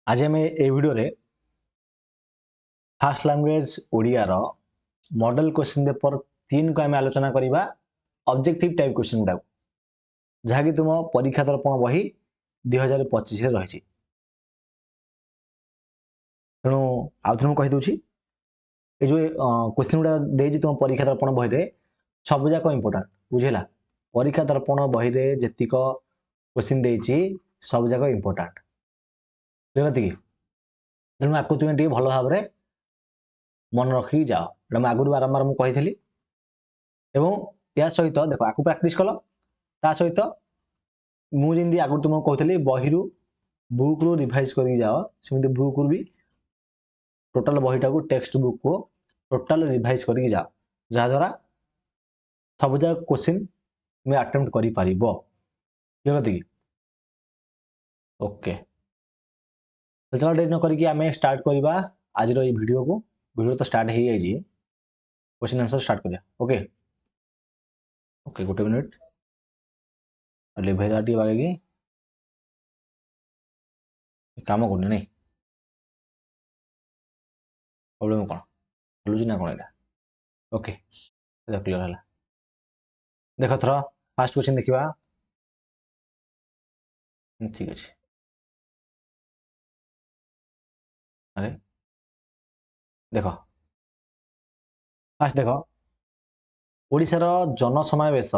आज आम ए भिडियो रे फास्ट लैंग्वेज ओडिया रो मॉडल क्वेश्चन पेपर 3 को आम आलोचना करबा ऑब्जेक्टिव टाइप क्वेश्चन गुडा जहाँकि तुम परीक्षा दर्पण बही 2025 रे रही तेणु आउ थे कही दूची ये जो क्वेश्चन गुडा देजी तुम परीक्षा दर्पण बही रे सब जाक इंपोर्टेंट बुझेला परीक्षा दर्पण बही रे जेतिक क्वेश्चन देजी सब जाक इंपोर्टेंट क्लियर कि तेणु आपको तुम टे भल भाव मन रखी जाओ एटा मैं आगुरी बारंबार मुझे कही या सहित देख आपको प्रैक्टिस कल ता सहित मुझे आगुरी तुमको कहती बही बुक रु रिवाइज कर जाओ सेमती बुक रु भी टोटाल बहीटा को टेक्स्ट बुक को टोटाल रिवाइज कर जाओ जहाद्वारा सब जगह क्वेश्चन तुम्हें अटेम्प्ट कर पार क्लियर कि ओके तो चलो डेट न करके आम स्टार्ट करवा आज वीडियो तो स्टार्ट हो जाए क्वेश्चन आंसर स्टार्ट करिया ओके ओके गोटे मिनिट लिभेदा टी बागे काम करनी नहीं प्रॉब्लम कौन चलुची ना कौन एटा ओके क्लियर है देख थर फास्ट क्वेश्चन देखा ठीक अच्छे अरे देख फास्ट देख ओडिशार जनसमावेश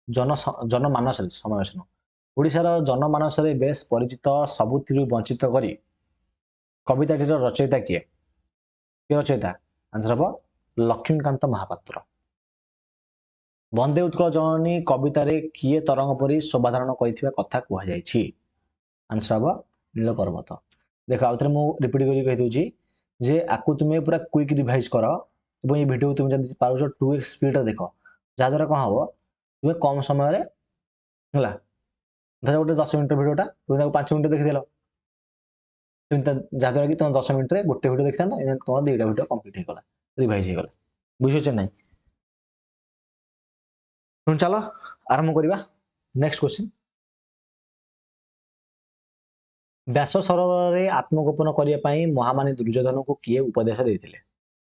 जनमानस समावेश ओडिशार जनमानस बेस परिचित सबुथिरु वंचित करी कविताटीर रचयिता किए किए रचयिता आंसर हम लक्ष्मीकांत महापात्र वंदे उत्कल जननी कवितार किए तरंग परी शोभाधारण कर कथा कहुई आंसर हम नीलपर्वत देख आउ थे मुझे रिपीट कर कहीदे जे आपको तुम्हें पूरा क्विक रिवाइज कर ये वीडियो तुम जब पार्छ 2x स्पीड देख जहाद्वारा कौन हम तुम्हें कम समय धर गोटे 10 मिनट भिडटा तुम 5 मिनट देखीदेल जहाद्वारा कि तुम 10 मिनट गोटे भिडियो देखी था तुम 2टा भिडियो कम्प्लीट होगा रिवाइज होगा बुझे ना चलो आरंभ करवा नेक्स्ट क्वेश्चन व्यास सरोवर में आत्मगोपन करने महामानी दुर्योधन को किए उपदेश देते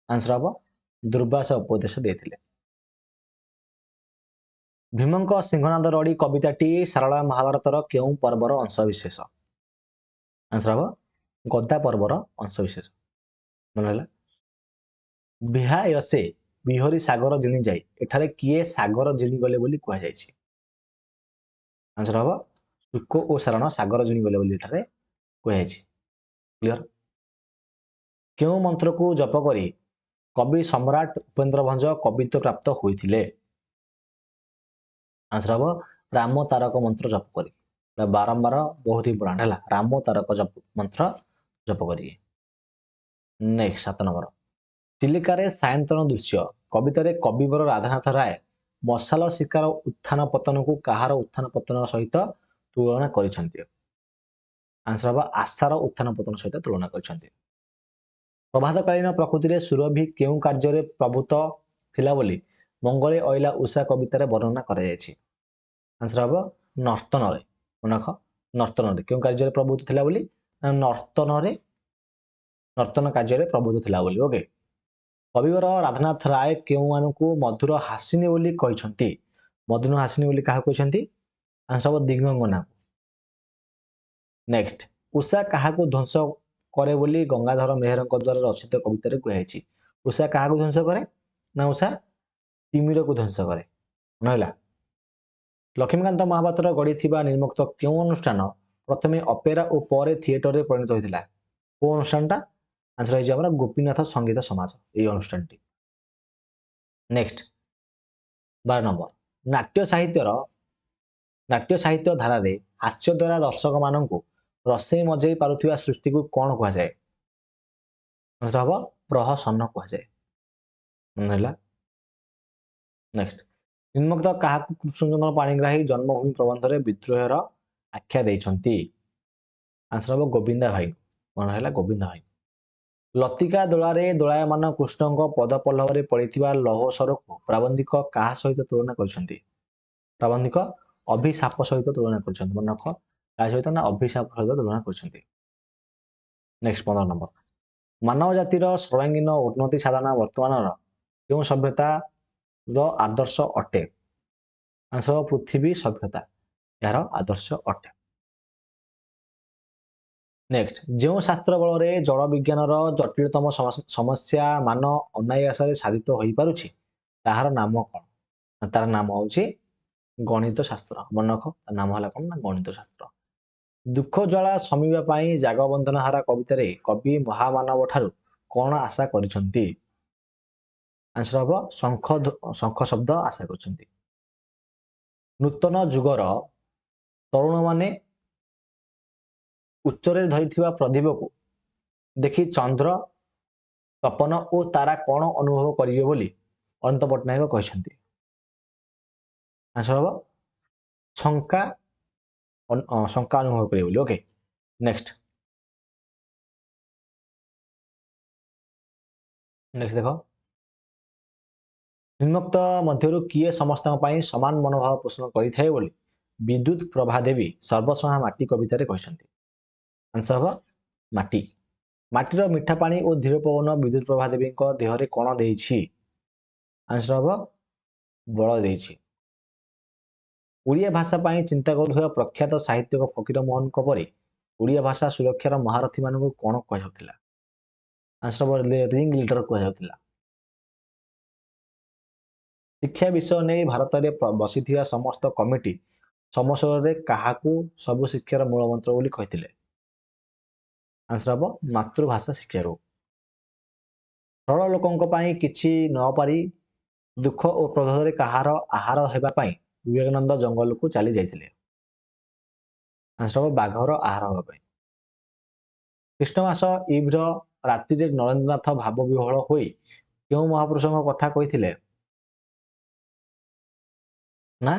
आंसर हम दुर्वास उपदेश देते भीमंक सिंहनाद रड़ी कविताटी सारला महाभारतर क्यों पर्वर अंशविशेष आंसर हम गदा पर्वर अंशविशेष मन है बिहायसे बिहरी सागर जिणी जाए एठारे किए सागर जिणी गले बोली कहुई आंसर हम शुक और सारण सागर जिणी गले बोली एठारे कहुई क्लियर क्यों मंत्र को जप करी कवि सम्राट उपेन्द्र भंज कवित्व प्राप्त होते आंसर हम राम तारक मंत्र जप करी बारंबार बहुत इंपोर्टेंट है राम तारक जप मंत्र जप करी नेक्स्ट 7 नंबर चिलिकार सायंतन दृश्य कवितार कविवर राधानाथ राय मशाल शिकार उत्थान पतन को कहार उत्थान पतन सहित तुलना कर आंसर हम आशार उत्थान पतन सहित तुलना कर प्रभातकालीन प्रकृति सुरभि क्यों कार्य प्रभुत थिला बोली मंगले अइला उषा कवितार वर्णना कराଯାଇଛି आंसर हम नर्तन मनख नर्तन क्यों कार्य प्रभुत थिला बोली नर्तन कार्य प्रभुत थिला बोली ओके कविवर राधानाथ राय क्यों मानू मधुर हासिनी बोली कहते मधुर हासिनी बोली क्या कहते आंसर हम दिगंगना नेक्स्ट उषा क्या ध्वंस करे बोली गंगाधर मेहर द्वारा रचित कवितार कहुई उषा क्या ध्वंस करे ना उषा तिमिर को ध्वंस करे मन लक्ष्मीकांत महापात्र गढ़ी निर्मुक्त क्यों अनुष्ठान प्रथमे अपेरा और पर थिएटर में परिणत होता कौ अनुष्ठानटा आंसर है गोपीनाथ संगीत समाज ये अनुष्ठान नेक्स्ट 12 नंबर नाट्य साहित्य धारा हास्य द्वारा दर्शक मान रसई मजई पारुथिबा सृष्टि को कौन कहुए आंसर हम प्रहसन कहुए मन नेक्स्ट निर्मुक्त क्या कृष्णचंद्र पाणिग्राही जन्मभूमि प्रबंध में विद्रोहर आख्या देइछंती आंसर हम गोविंदा भाई मन है गोविंदा भाई लतिका दोलारे दोलायमान कृष्ण पदपल्लव पड़ता लौहसर को प्राबंधिक क्या सहित तुलना कर प्राबंधिक अभिशाप सहित तुलना कर मन रख क्या सहित ना अभिशाप सहित तुलना कर नेक्स्ट 15 नंबर मानव जातिर सर्वांगीन उन्नति साधना वर्तमान केउं सभ्यता रो आदर्श अटे आंसर पृथ्वी सभ्यता यार आदर्श अटे नेक्स्ट जो शास्त्र बल जल विज्ञान जटिलतम समस्या मान अनायास साधित हो पारुछि ताहार नाम कौन तार नाम हूँ गणित शास्त्र मन रख तार नाम है कौन ना गणित शास्त्र दुख ज्वाला शमीवा जागबंधन हारा कवितार कवि महामानव ठारू कौन आशा करिसेंती आंसर हम शंख शब्द आशा करिसेंती नूतन जुगर तरुण माने उच्चरे धरिथिबा प्रदीप को देखि चंद्र तपन और तारा कौन अनुभव करिवे बोली अनंत पट्टनायक कहते आंसर हम शंका शंका अनुभव करिवे बोली ओके नेक्स्ट नेक्स्ट देखो निम्नोक्त मध्यरु किए समस्त समान मनोभाव पोषण करिथाए बोली विद्युत प्रभा देवी सर्वसहा माटी कवितार कहते आंसर हम माटी माटीर मीठा पानी और धीर पवन विद्युत प्रभा देवी देहरे कौन देछि आंसर हम बल देछि ओडिया भाषा पाई चिंता करुवा प्रख्यात साहित्यक फकीर मोहन परी ओडिया भाषा सुरक्षार महारथी मानक कौन कहुला आंसर हम रिंग लीडर कहुला शिक्षा विषय नहीं भारत में बसी समस्त कमिटी समस्या क्या सबु शिक्षार मूल मंत्र बोली कहते आंसर हम मातृभाषा शिक्षा को सरल लोकों किसी न पारी दुख और क्रोधरे कहार आहार होगापाई विवेकानंद जंगल को चली जाते आंसर हम बाघर आहार होगापाई कृष्णमास इव्र राति नरेन्द्रनाथ भाव विह्वल हो क्यों महापुरुष कथा कही ना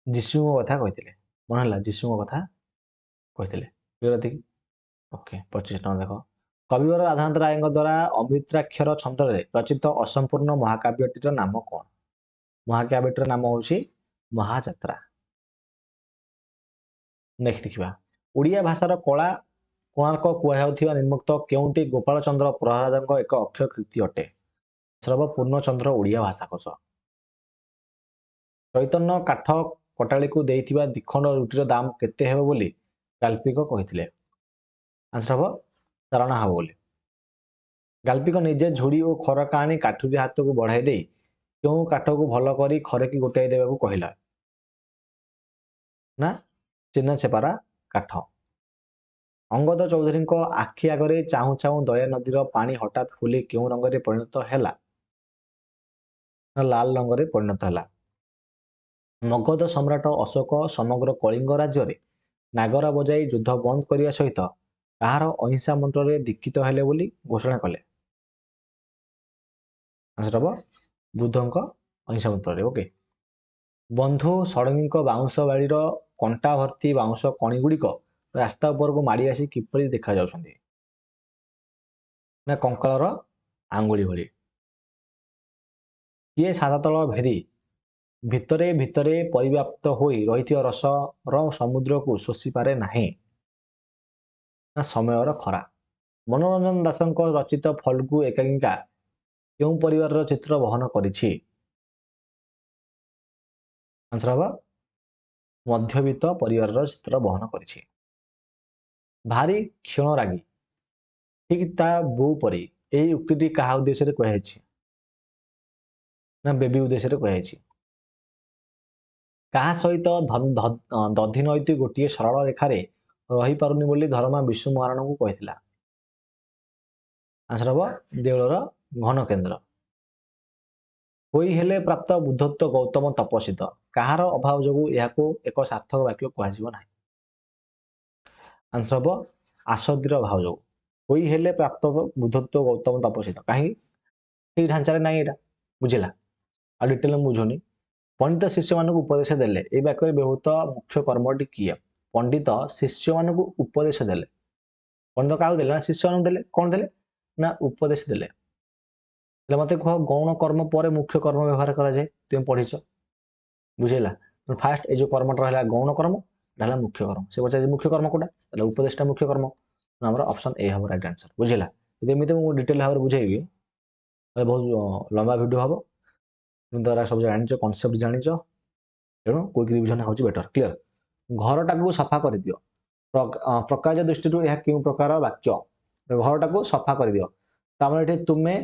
जीशु कथा कही मन है जीशु कथा कही ओके 25 टका देख कविवर राधानाथ राय द्वारा अमृताक्षर छंदरे रचित असंपूर्ण महाकाव्यटीर नाम कौन महाकाव्यटीर नाम हूँ महाजात्रा नेक्स्ट देखा ओडिया भाषार कला कोणार्क कहु निम्मुक्त केउंटी गोपाल चंद्र प्रहराज एक अक्षय कृति अटे सर्व पूर्णचंद्र ओडिया भाषाकोश चैतन्य काठ कटाड़ी को देइथिबा दिखंड रुटीर दाम केते हेबो बोली गाल्पिक कहिथिले आंसर हम चारणा हम बोली गाल्पिक निजे झुड़ी और खर काणी काठुरी हाथ को बढ़ाई दे क्यों काठ को भल कर खरे की गोटाई देवा कहला ना चिन्ह चेपारा काठ अंगद चौधरी आखि आगे चाहू चाहू दया नदीर पानी हठात फुली क्यों रंग में परिणत है लाल रंग में परिणत है मगध सम्राट अशोक समग्र कलिंग राज्य में नागरा बजाई युद्ध बंद करने सहित कहार अहिंसा मंत्र दीक्षित हेले बोली घोषणा कले आंसर हम बुद्धंक अहिंसा मंत्र ओके बंधु षडंगी बाउंश बाड़ी कंटा भर्ती बाउंश कणी गुड़िक रास्ता उपर को माड़ी आसी किपरि देखा जाउछन्ती ना कंकालर आंगुली भली किए साततल भेदी भितरे भितरे परिव्याप्त होई रहिथिबा रसर समुद्र को शोषि पारे नाही ना समयर खरा मनोरंजन दासक रचित फल्गु एकांकिका क्यों परिवार चित्र वहन करिछि आंसर हम मध्यवित्त परिवार चित्र वहन करिछि भारी क्षण रागी ठीक ता बो परी यही उक्ति क्या उद्देश्य कहुछि ना बेबी उद्देश्य कहुछि क्या सहित दधि नईति गोटे सरल रेखार रही पारुनी बोली धर्मा विष्णु महाराण को कहला आंसर हम देवलर घन केन्द्र होई हेले प्राप्त बुद्धत्व गौतम तपस्वित कहार अभाव जो एक सार्थक वाक्य कहना आंसर हम आसक्तिर अभाव जो होई हेले प्राप्त बुद्धत्व गौतम तपस्वित कहीं ठीक ढांचार ना यहाँ बुझेगा आ डिटेल बुझुनी पंडित शिष्य मान उपदेश देले ये वाक्य बहुत मुख्य कर्मटी किए पंडित शिष्य मान उपदेश देले पंडित क्या देले शिष्य मान देले कौन देले ना उपदेश देले मत कह गौण कर्म पर मुख्य कर्म व्यवहार कराए तुम पढ़ीच बुझेगा फास्ट ये जो कर्मटा रहा गौण कर्म रहा मुख्य कर्म से पचार मुख्य कर्म कौटा उपदेशटा मुख्य कर्म ଆମର ଅପସନ୍ ଏ ହେବ ରାଇଟ୍ ଆନ୍ସର ବୁଝିଲା। ଯଦି ଏମିତି ମୁଁ ଡିଟେଲ ଭାବରେ ବୁଝେଇବି ତାହେଲେ ବହୁତ ଲମ୍ବା ଭିଡ଼ିଓ ହେବ, କିନ୍ତୁ ତାର ସବୁ ଜାଣିଛ କନସେପ୍ଟ ଜାଣିଛ, ତେଣୁ କୁଇକ୍ ରିଭିଜନ ହେଉଛି ବେଟର। କ୍ଲିୟର। ଘରଟାକୁ ସଫା କରିଦିଅ। ପ୍ରକାଶ ଦୃଷ୍ଟିରୁ ଏହା କେଉଁ ପ୍ରକାର ବାକ୍ୟ? ଘରଟାକୁ ସଫା କରିଦିଅ, ତାମାନେ ଏଠି ତୁମେ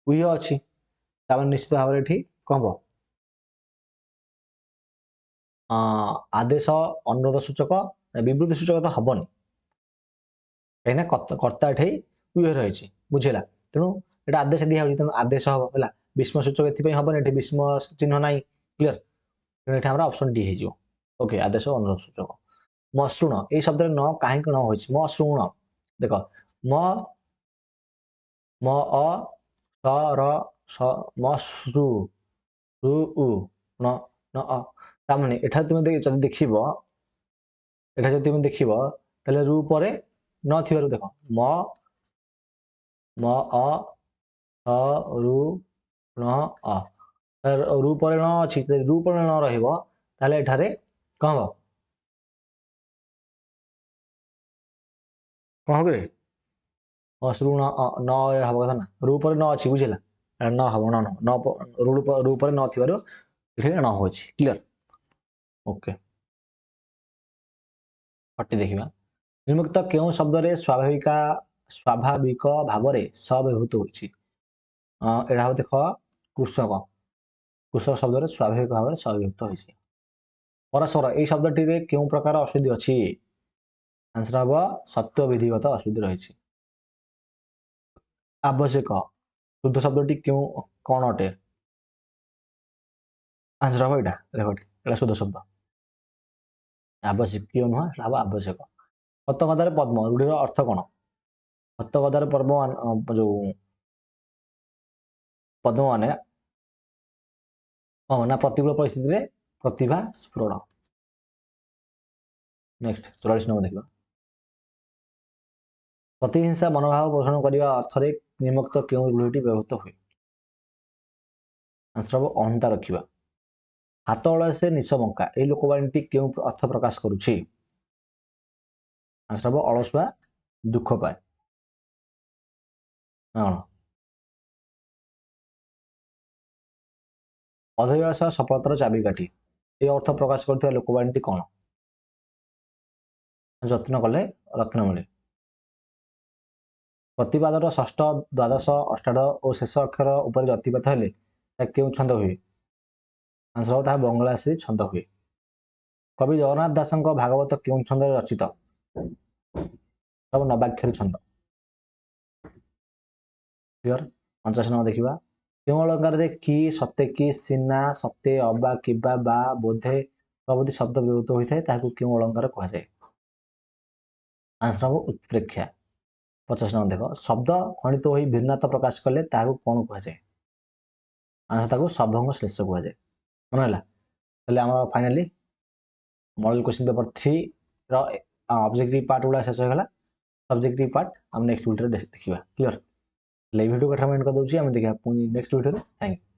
ଉଇ ଅଛି, ତାମାନେ ନିଶ୍ଚିତ ଭାବରେ ଏଠି କ'ଣ ହବ? ଆଦେଶ ଅନୁରୋଧ ସୂଚକ ବିବୃତ୍ତି ସୂଚକ ତ ହବନି, କାହିଁକିନା କର୍ତ୍ତା ଏଠି ଉଇ ରହିଛି ବୁଝିଲା। ତେଣୁ ଏଟା ଆଦେଶ ଦିଆହେଉଛି, ତେଣୁ ଆଦେଶ ହବ ହେଲା। ବିସ୍ମ ସୂଚକ ଏଥିପାଇଁ ହବନି, ଏଠି ବିସ୍ମ ଚିହ୍ନ ନାହିଁ। କ୍ଲିୟର। ତେଣୁ ଏଠି ଆମର ଅପସନ୍ ଡି ହେଇଯିବ। ଓକେ, ଆଦେଶ ଅନୁରୋଧ ସୂଚକ। ମସୃଣ ଏଇ ଶବ୍ଦରେ ନ କାହିଁକି ନ ହୋଇଛି? ମସୃଣ ଦେଖ, ମ ଅ ସ ର ସ ମସୃ ରୁ ଉ ନ ଅ, ତାମାନେ ଏଠାରେ ତୁମେ ଯଦି ଦେଖିବ, ଏଠାରେ ଯଦି ତୁମେ ଦେଖିବ ତାହେଲେ ରୁ ପରେ ନ ଥିବାରୁ ଦେଖ ମ ଅ ସ ରୁ ଣ ଅ, ରୁ ପରେ ଣ ଅଛି, ରୁ ପରେ ଣ ରହିବ ତାହେଲେ ଏଠାରେ କ'ଣ ହବ? କ'ଣ ହବ ରେ? ମସୃଣ ନ ହବ କଥା ନା, ରୁ ପରେ ନ ଅଛି ବୁଝିଲା, ନ ହବ ରୁ ପରେ ନ ଥିବାରୁ ଏଠି ନ ହେଉଛି। କ୍ଲିୟର। ଓକେ, 40 ଦେଖିବା। ନିମ୍ନଲିଖିତ କେଉଁ ଶବ୍ଦରେ ସ୍ୱାଭାବିକ ଭାବରେ ସ ବ୍ୟବହୃତ ହୋଇଛି? ଏଇଟା ହବ ଦେଖ କୃଷକ। କୃଷକ ଶବ୍ଦରେ ସ୍ୱାଭାବିକ ଭାବରେ ସ ବ୍ୟବହୃତ ହୋଇଛି। ପରସ୍ପର ଏଇ ଶବ୍ଦଟିରେ କେଉଁ ପ୍ରକାର ଅଶୁଦ୍ଧି ଅଛି? ଆନ୍ସର ହବ ସତ୍ୟ ବିଧିଗତ ଅଶୁଦ୍ଧି ରହିଛି। ଆବଶ୍ୟକ ଶୁଦ୍ଧ ଶବ୍ଦଟି କ'ଣ ଅଟେ? ଆନ୍ସର ହବ ଏଇଟା, ଦେଖ ଏଇଟା ଶୁଦ୍ଧ ଶବ୍ଦ। ଆବଶ୍ୟକୀୟ ନୁହଁ, ଏଇଟା ହବ ଆବଶ୍ୟକ। ହତଗଦାରେ ପଦ୍ମ ରୂଢ଼ିର ଅର୍ଥ କ'ଣ? ହତଗଦାରେ ଯୋଉ ପଦ୍ମ ମାନେ ନା ପ୍ରତିକୂଳ ପରିସ୍ଥିତିରେ ପ୍ରତିଭା ସ୍ଫୁରଣ। ନେକ୍ସଟ 44 ନମ୍ବର ଦେଖିବା। ପ୍ରତିହିଂସା ମନୋଭାବ ପୋଷଣ କରିବା ଅର୍ଥରେ ନିମ୍ନଲିଖିତ କେଉଁ ରୂଢ଼ିଟି ବ୍ୟବହୃତ ହୁଏ? ଆନ୍ସର ହବ ଅହନ୍ତା ରଖିବା। ହାତ ଅଳସେ ନିଶ ବଙ୍କା ଏହି ଲୋକବାଣୀଟି କେଉଁ ଅର୍ଥ ପ୍ରକାଶ କରୁଛି? ଆନ୍ସର ହବ ଅଳସୁଆ ଦୁଃଖ ପାଏ। ଅଧ୍ୟବସାୟ ସଫଳତାର ଚାବିକାଠି ଏହି ଅର୍ଥ ପ୍ରକାଶ କରୁଥିବା ଲୋକବାଣୀଟି କ'ଣ? ଯତ୍ନ କଲେ ରତ୍ନ ମିଳେ। ପ୍ରତିବାଦର ଷଷ୍ଠ, ଦ୍ୱାଦଶ, ଅଷ୍ଟାଦଶ ଓ ଶେଷ ଅକ୍ଷର ଉପରେ ଯତିପାତ ହେଲେ ତାହା କେଉଁ ଛନ୍ଦ ହୁଏ? ଆନ୍ସର ହବ ତାହା ବଙ୍ଗଳାଶ୍ରୀ ଛନ୍ଦ ହୁଏ। କବି ଜଗନ୍ନାଥ ଦାସଙ୍କ ଭାଗବତ କେଉଁ ଛନ୍ଦରେ ରଚିତ? ସବୁ ନବାକ୍ଷରୀ ଛନ୍ଦ। କ୍ଲିୟର। 50 ନମ୍ବର ଦେଖିବା। କେଉଁ ଅଳଙ୍କାରରେ କି, ସତେ କି, ସିନା, ସତେ, ଅବା, କିବା, ବା, ବୋଧେ ପ୍ରଭୃତି ଶବ୍ଦ ବ୍ୟବହୃତ ହୋଇଥାଏ ତାହାକୁ କେଉଁ ଅଳଙ୍କାର କୁହାଯାଏ? ଆନ୍ସର ହବ ଉତ୍ପ୍ରେକ୍ଷା। 50 ନମ୍ବର ଦେଖ, ଶବ୍ଦ ଖଣିତ ହୋଇ ଭିନ୍ନତା ପ୍ରକାଶ କଲେ ତାହାକୁ କ'ଣ କୁହାଯାଏ? ଆନ୍ସର ତାକୁ ସଭଙ୍ଗ ଶ୍ଲେଷ କୁହାଯାଏ। ମନେ ହେଲା? ତାହେଲେ ଆମର ଫାଇନାଲି ମଡେଲ କ୍ୱେଶ୍ଚିନ୍ ପେପର 3 ର ଅବଜେକ୍ଟିଭ ପାର୍ଟ ଗୁଡ଼ା ଶେଷ ହୋଇଗଲା। ସବଜେକ୍ଟିଭ ପାର୍ଟ ଆମେ ନେକ୍ସଟ ଭିଡ଼ିଓରେ ଦେଖିବା। କ୍ଲିୟର? এই ভিডিও কথা কমেন্ট করে দেছি, আমি দেখা পুଣି ନେକ୍ସଟ ଭିଡ଼ିଓରେ। Thank you.